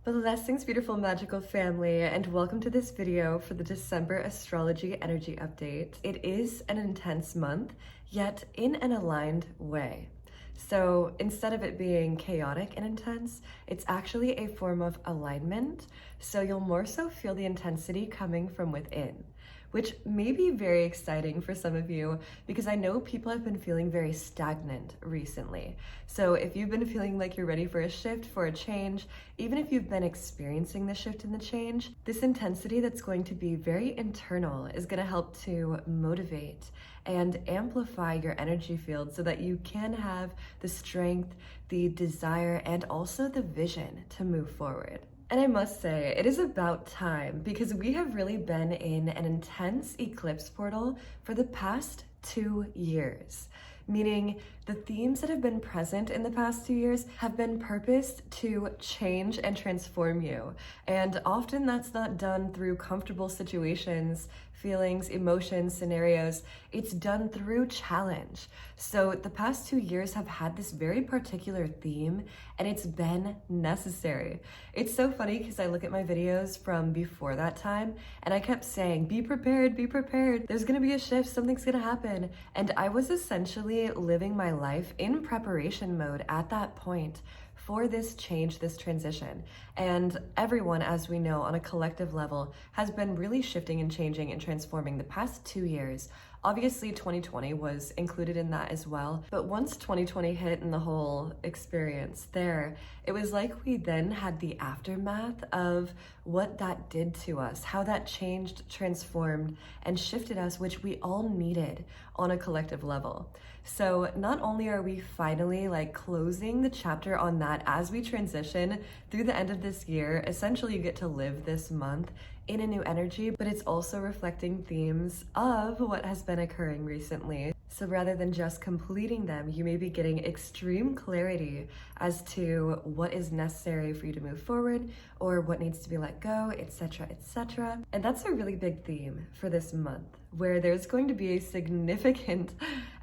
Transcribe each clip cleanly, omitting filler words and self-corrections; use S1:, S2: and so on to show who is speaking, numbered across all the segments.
S1: Blessings, beautiful magical family, and welcome to this video for the December astrology energy update. It is an intense month, yet in an aligned way. So instead of it being chaotic and intense, it's actually a form of alignment. So you'll more so feel the intensity coming from within, which may be very exciting for some of you because I know people have been feeling very stagnant recently. So if you've been feeling like you're ready for a shift, for a change, even if you've been experiencing the shift and the change, this intensity that's going to be very internal is going to help to motivate and amplify your energy field so that you can have the strength, the desire, and also the vision to move forward. And I must say, it is about time because we have really been in an intense eclipse portal for the past 2 years, meaning the themes that have been present in the past 2 years have been purposed to change and transform you. And often that's not done through comfortable situations, feelings, emotions, scenarios. It's done through challenge. So the past 2 years have had this very particular theme and it's been necessary. It's so funny because I look at my videos from before that time and I kept saying, be prepared, there's gonna be a shift, something's gonna happen. And I was essentially living my life in preparation mode at that point for this change, this transition. And everyone, as we know, on a collective level, has been really shifting and changing and transforming the past 2 years. Obviously, 2020 was included in that as well. But once 2020 hit and the whole experience there, it was like we then had the aftermath of what that did to us, how that changed, transformed, and shifted us, which we all needed on a collective level. So not only are we finally closing the chapter on that as we transition through the end of this year, essentially you get to live this month in a new energy, but it's also reflecting themes of what has been occurring recently. So rather than just completing them, you may be getting extreme clarity as to what is necessary for you to move forward or what needs to be let go, etc., etc. And that's a really big theme for this month, where there's going to be a significant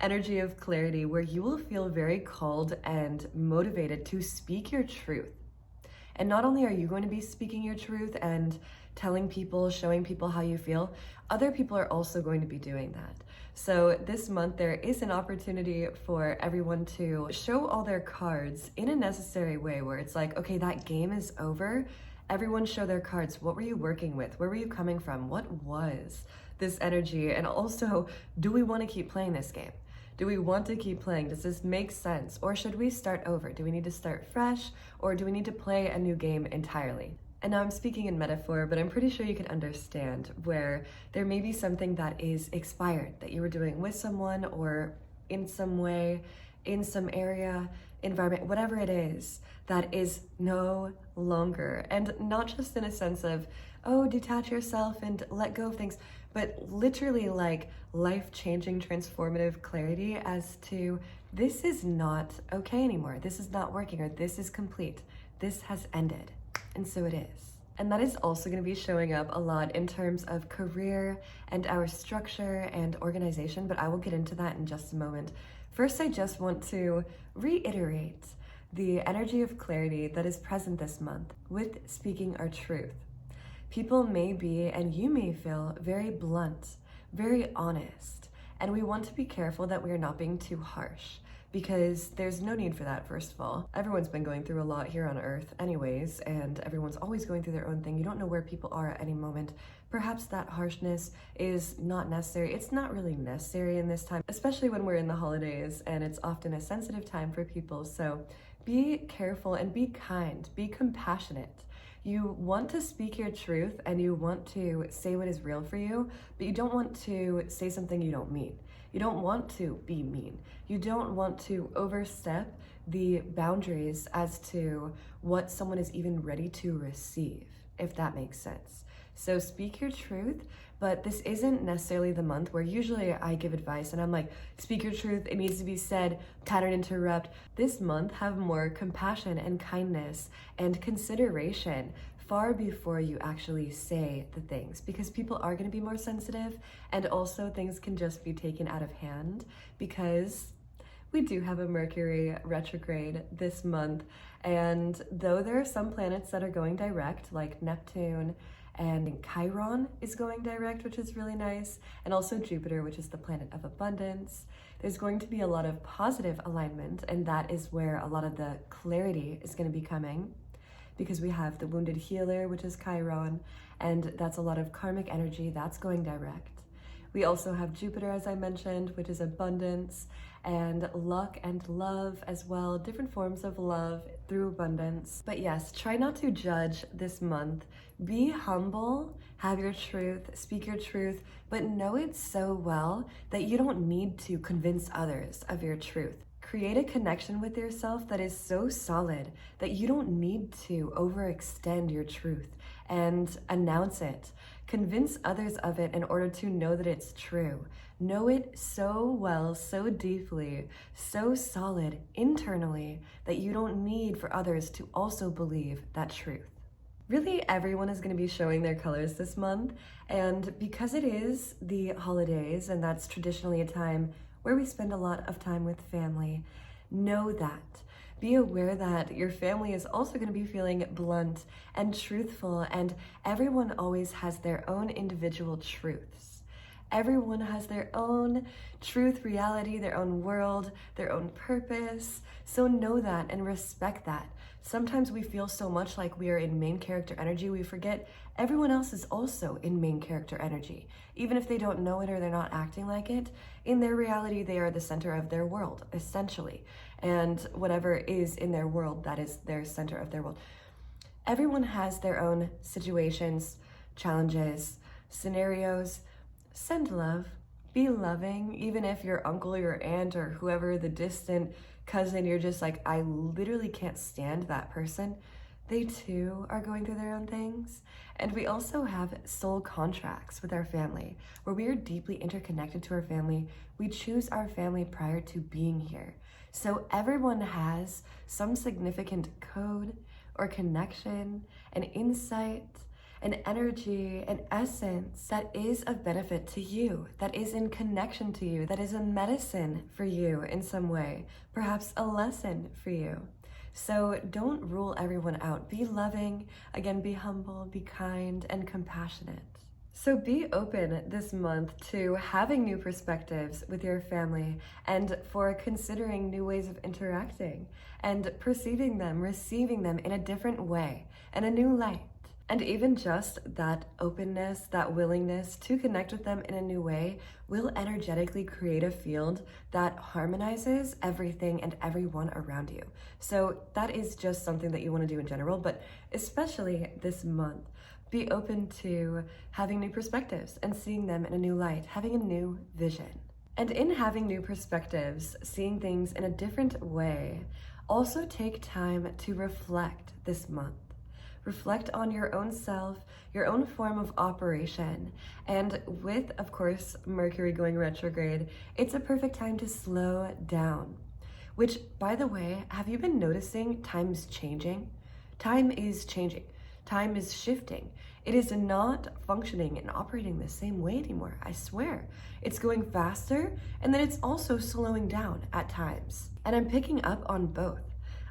S1: energy of clarity where you will feel very called and motivated to speak your truth. And not only are you going to be speaking your truth and telling people, showing people how you feel, other people are also going to be doing that. So this month there is an opportunity for everyone to show all their cards in a necessary way where it's like, okay, that game is over. Everyone show their cards. What were you working with? Where were you coming from? What was this energy? And also, do we want to keep playing this game? Do we want to keep playing? Does this make sense? Or should we start over? Do we need to start fresh? Or do we need to play a new game entirely? And now I'm speaking in metaphor, but I'm pretty sure you can understand where there may be something that is expired that you were doing with someone or in some way, in some area, environment, whatever it is, that is no longer. And not just in a sense of, oh, detach yourself and let go of things, but literally life-changing, transformative clarity as to this is not okay anymore. This is not working, or this is complete. This has ended. And so it is. And that is also going to be showing up a lot in terms of career and our structure and organization, but I will get into that in just a moment. First, I just want to reiterate the energy of clarity that is present this month with speaking our truth. People may be, and you may feel, very blunt, very honest, and we want to be careful that we are not being too harsh, because there's no need for that, first of all. Everyone's been going through a lot here on Earth anyways, and everyone's always going through their own thing. You don't know where people are at any moment. Perhaps that harshness is not necessary. It's not really necessary in this time, especially when we're in the holidays, and it's often a sensitive time for people. So be careful and be kind, be compassionate. You want to speak your truth and you want to say what is real for you, but you don't want to say something you don't mean. You don't want to be mean. You don't want to overstep the boundaries as to what someone is even ready to receive, if that makes sense. So speak your truth, but this isn't necessarily the month where usually I give advice and I'm like, speak your truth, it needs to be said, pattern interrupt. This month, have more compassion and kindness and consideration far before you actually say the things, because people are going to be more sensitive, and also things can just be taken out of hand because we do have a Mercury retrograde this month, and though there are some planets that are going direct, like Neptune, and Chiron is going direct, which is really nice, and also Jupiter, which is the planet of abundance, there's going to be a lot of positive alignment, and that is where a lot of the clarity is going to be coming, because we have the wounded healer, which is Chiron, and that's a lot of karmic energy that's going direct. We also have Jupiter, as I mentioned, which is abundance and luck and love as well, different forms of love through abundance. But yes, try not to judge this month. Be humble, have your truth, speak your truth, but know it so well that you don't need to convince others of your truth. Create a connection with yourself that is so solid that you don't need to overextend your truth and announce it. Convince others of it in order to know that it's true. Know it so well, so deeply, so solid internally that you don't need for others to also believe that truth. Really, everyone is going to be showing their colors this month, and because it is the holidays, and that's traditionally a time where we spend a lot of time with family, know that. Be aware that your family is also going to be feeling blunt and truthful, and everyone always has their own individual truths. Everyone has their own truth, reality, their own world, their own purpose. So know that and respect that. Sometimes we feel so much like we are in main character energy, we forget everyone else is also in main character energy. Even if they don't know it or they're not acting like it, in their reality, they are the center of their world, essentially. And whatever is in their world, that is their center of their world. Everyone has their own situations, challenges, scenarios. Send love, be loving, even if your uncle, your aunt, or whoever, the distant cousin, you're just like, I literally can't stand that person. They too are going through their own things. And we also have soul contracts with our family, where we are deeply interconnected to our family. We choose our family prior to being here. So everyone has some significant code or connection, an insight, an energy, an essence that is of benefit to you, that is in connection to you, that is a medicine for you in some way, perhaps a lesson for you. So don't rule everyone out. Be loving, again, be humble, be kind, and compassionate. So be open this month to having new perspectives with your family and for considering new ways of interacting and perceiving them, receiving them in a different way and a new light. And even just that openness, that willingness to connect with them in a new way will energetically create a field that harmonizes everything and everyone around you. So that is just something that you want to do in general, but especially this month. Be open to having new perspectives and seeing them in a new light, having a new vision. And in having new perspectives, seeing things in a different way, also take time to reflect this month. Reflect on your own self, your own form of operation. And with, of course, Mercury going retrograde, it's a perfect time to slow down. Which, by the way, have you been noticing time's changing? Time is changing. Time is shifting. It is not functioning and operating the same way anymore, I swear. It's going faster, and then it's also slowing down at times. And I'm picking up on both.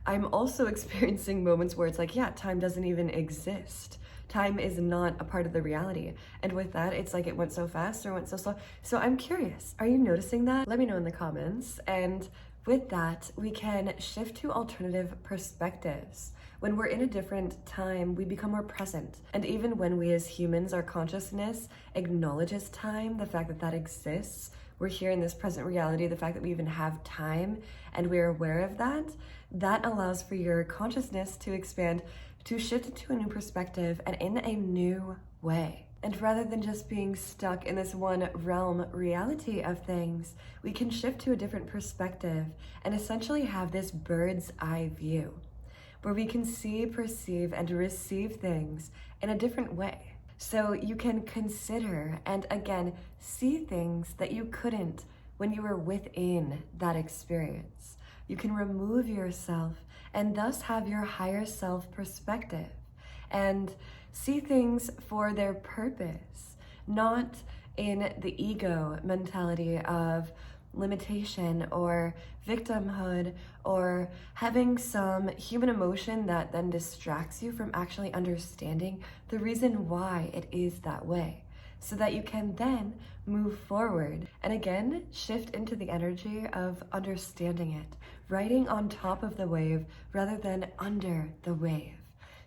S1: I'm also experiencing moments where it's like, yeah, time doesn't even exist. Time is not a part of the reality. And with that, it's like it went so fast or went so slow. So I'm curious, are you noticing that? Let me know in the comments. And with that, we can shift to alternative perspectives. When we're in a different time, we become more present. And even when we as humans, our consciousness acknowledges time, the fact that that exists, we're here in this present reality, the fact that we even have time and we're aware of that, that allows for your consciousness to expand, to shift into a new perspective and in a new way. And rather than just being stuck in this one realm reality of things, we can shift to a different perspective and essentially have this bird's eye view where we can see, perceive, and receive things in a different way. So you can consider and again, see things that you couldn't when you were within that experience. You can remove yourself and thus have your higher self perspective and see things for their purpose, not in the ego mentality of limitation or victimhood or having some human emotion that then distracts you from actually understanding the reason why it is that way, so that you can then move forward and again shift into the energy of understanding it, riding on top of the wave rather than under the wave,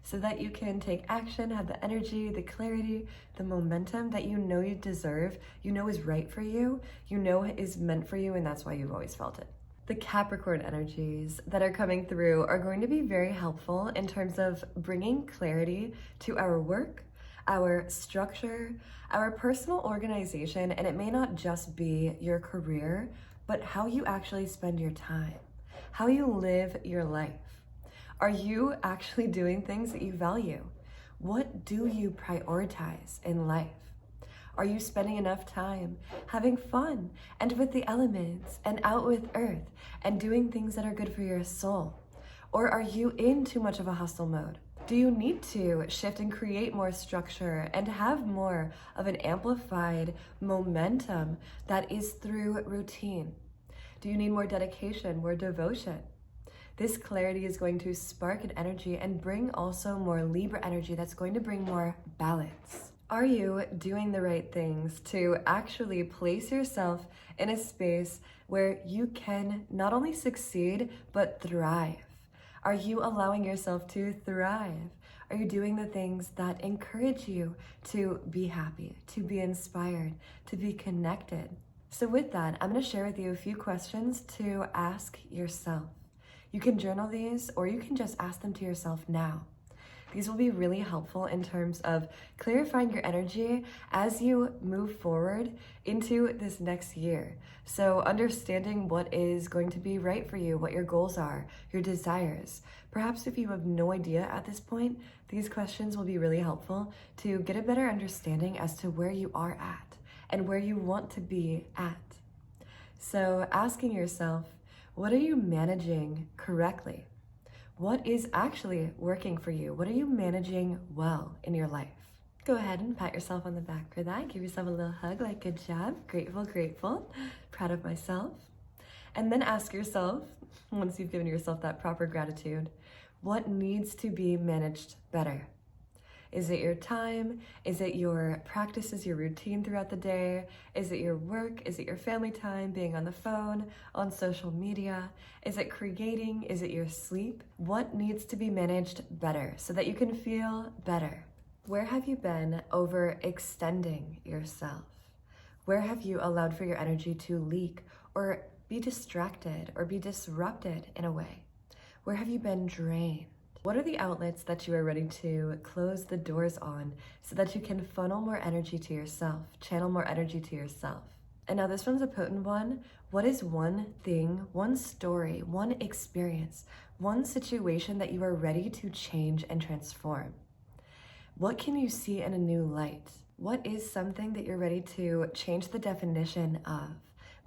S1: so that you can take action, have the energy, the clarity, the momentum that you know you deserve, you know is right for you, you know is meant for you, and that's why you've always felt it. The Capricorn energies that are coming through are going to be very helpful in terms of bringing clarity to our work, our structure, our personal organization, and it may not just be your career, but how you actually spend your time, how you live your life. Are you actually doing things that you value? What do you prioritize in life? Are you spending enough time having fun and with the elements and out with earth and doing things that are good for your soul? Or are you in too much of a hustle mode? Do you need to shift and create more structure and have more of an amplified momentum that is through routine? Do you need more dedication, more devotion? This clarity is going to spark an energy and bring also more Libra energy that's going to bring more balance. Are you doing the right things to actually place yourself in a space where you can not only succeed, but thrive? Are you allowing yourself to thrive? Are you doing the things that encourage you to be happy, to be inspired, to be connected? So with that, I'm going to share with you a few questions to ask yourself. You can journal these or you can just ask them to yourself now. These will be really helpful in terms of clarifying your energy as you move forward into this next year. So understanding what is going to be right for you, what your goals are, your desires. Perhaps if you have no idea at this point, these questions will be really helpful to get a better understanding as to where you are at and where you want to be at. So asking yourself, what are you managing correctly? What is actually working for you? What are you managing well in your life? Go ahead and pat yourself on the back for that. Give yourself a little hug, like good job, grateful, grateful, proud of myself. And then ask yourself, once you've given yourself that proper gratitude, what needs to be managed better? Is it your time? Is it your practices, your routine throughout the day? Is it your work? Is it your family time, being on the phone, on social media? Is it creating? Is it your sleep? What needs to be managed better so that you can feel better? Where have you been overextending yourself? Where have you allowed for your energy to leak or be distracted or be disrupted in a way? Where have you been drained? What are the outlets that you are ready to close the doors on so that you can funnel more energy to yourself, channel more energy to yourself? And now this one's a potent one. What is one thing, one story, one experience, one situation that you are ready to change and transform? What can you see in a new light? What is something that you're ready to change the definition of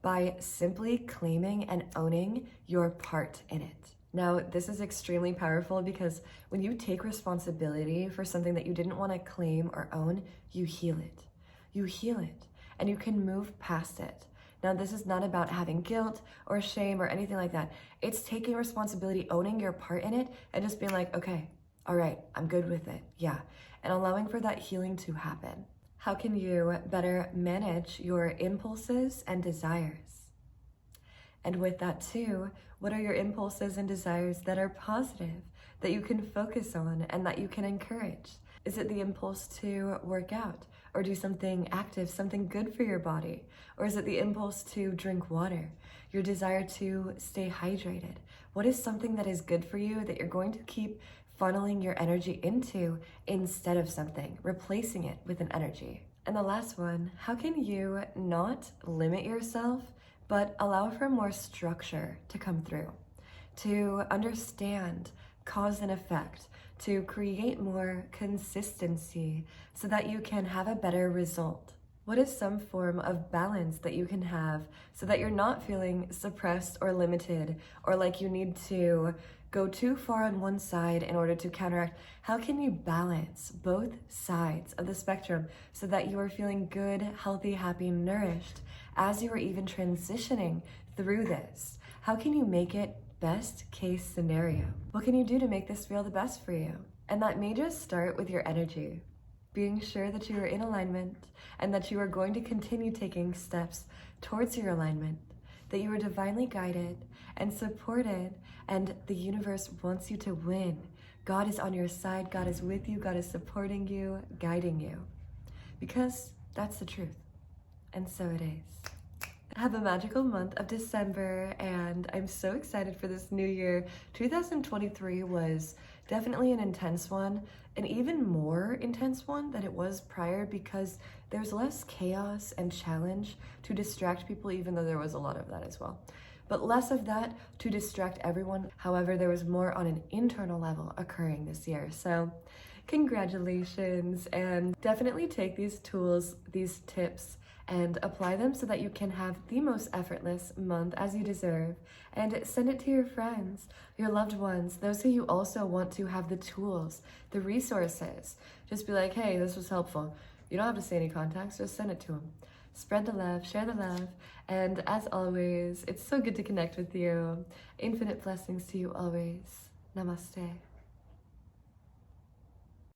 S1: by simply claiming and owning your part in it? Now, this is extremely powerful because when you take responsibility for something that you didn't want to claim or own, you heal it. You heal it and you can move past it. Now, this is not about having guilt or shame or anything like that. It's taking responsibility, owning your part in it, and just being like, okay, all right, I'm good with it. Yeah. And allowing for that healing to happen. How can you better manage your impulses and desires? And with that too, what are your impulses and desires that are positive, that you can focus on and that you can encourage? Is it the impulse to work out or do something active, something good for your body? Or is it the impulse to drink water, your desire to stay hydrated? What is something that is good for you that you're going to keep funneling your energy into instead of something, replacing it with an energy? And the last one, how can you not limit yourself but allow for more structure to come through, to understand cause and effect, to create more consistency so that you can have a better result? What is some form of balance that you can have so that you're not feeling suppressed or limited or like you need to go too far on one side in order to counteract? How can you balance both sides of the spectrum so that you are feeling good, healthy, happy, nourished as you are even transitioning through this? How can you make it best case scenario? What can you do to make this feel the best for you? And that may just start with your energy, being sure that you are in alignment and that you are going to continue taking steps towards your alignment, that you are divinely guided and supported, and the universe wants you to win. God is on your side, God is with you, God is supporting you, guiding you, because that's the truth, and so it is. Have a magical month of December, and I'm so excited for this new year. 2023 was definitely an intense one, an even more intense one than it was prior, because there's less chaos and challenge to distract people, even though there was a lot of that as well. But less of that to distract everyone. However, there was more on an internal level occurring this year. So congratulations, and definitely take these tools, these tips, and apply them so that you can have the most effortless month as you deserve, and send it to your friends, your loved ones, those who you also want to have the tools, the resources. Just be like, hey, this was helpful. You don't have to say any contacts, just send it to them. Spread the love, share the love, and as always, it's so good to connect with you. Infinite blessings to you always. Namaste.